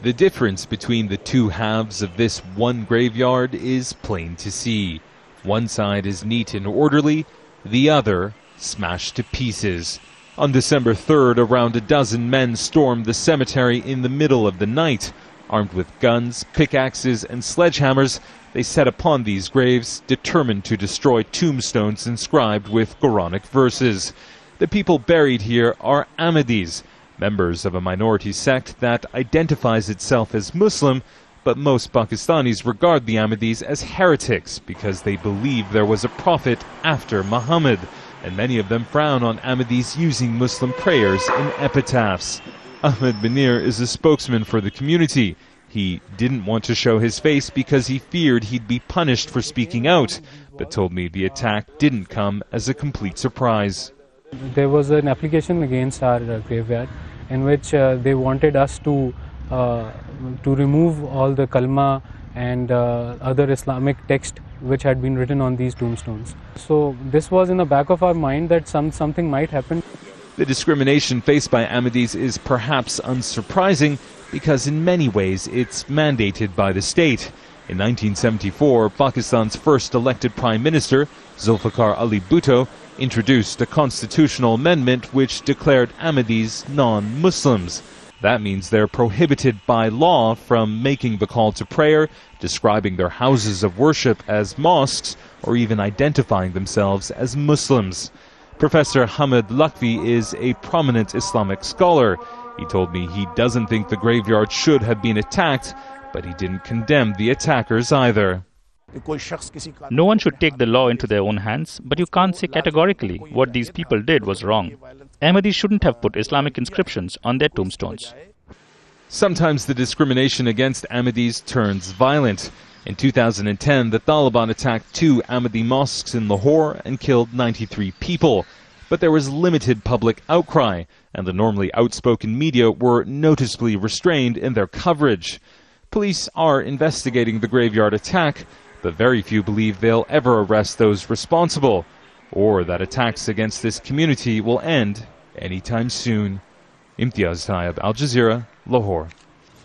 The difference between the two halves of this one graveyard is plain to see. One side is neat and orderly, the other smashed to pieces. On December 3rd, around a dozen men stormed the cemetery in the middle of the night. Armed with guns, pickaxes, and sledgehammers, they set upon these graves, determined to destroy tombstones inscribed with Quranic verses. The people buried here are Ahmadis, members of a minority sect that identifies itself as Muslim, but most Pakistanis regard the Ahmadis as heretics because they believe there was a prophet after Muhammad, and many of them frown on Ahmadis using Muslim prayers in epitaphs. Ahmed Banir is a spokesman for the community. He didn't want to show his face because he feared he'd be punished for speaking out, but told me the attack didn't come as a complete surprise. There was an application against our graveyard in which they wanted us to remove all the kalma and other Islamic text which had been written on these tombstones. So this was in the back of our mind that something might happen. The discrimination faced by Ahmadis is perhaps unsurprising because in many ways it's mandated by the state. In 1974, Pakistan's first elected Prime Minister, Zulfikar Ali Bhutto, introduced a constitutional amendment which declared Ahmadis non-Muslims. That means they're prohibited by law from making the call to prayer, describing their houses of worship as mosques, or even identifying themselves as Muslims. Professor Hamid Lakvi is a prominent Islamic scholar. He told me he doesn't think the graveyard should have been attacked, but he didn't condemn the attackers either. No one should take the law into their own hands, but you can't say categorically what these people did was wrong. Ahmadis shouldn't have put Islamic inscriptions on their tombstones. Sometimes the discrimination against Ahmadis turns violent. In 2010, the Taliban attacked 2 Ahmadi mosques in Lahore and killed 93 people. But there was limited public outcry, and the normally outspoken media were noticeably restrained in their coverage. Police are investigating the graveyard attack, but very few believe they'll ever arrest those responsible, or that attacks against this community will end anytime soon. Imtiaz Tayyab, Al Jazeera, Lahore.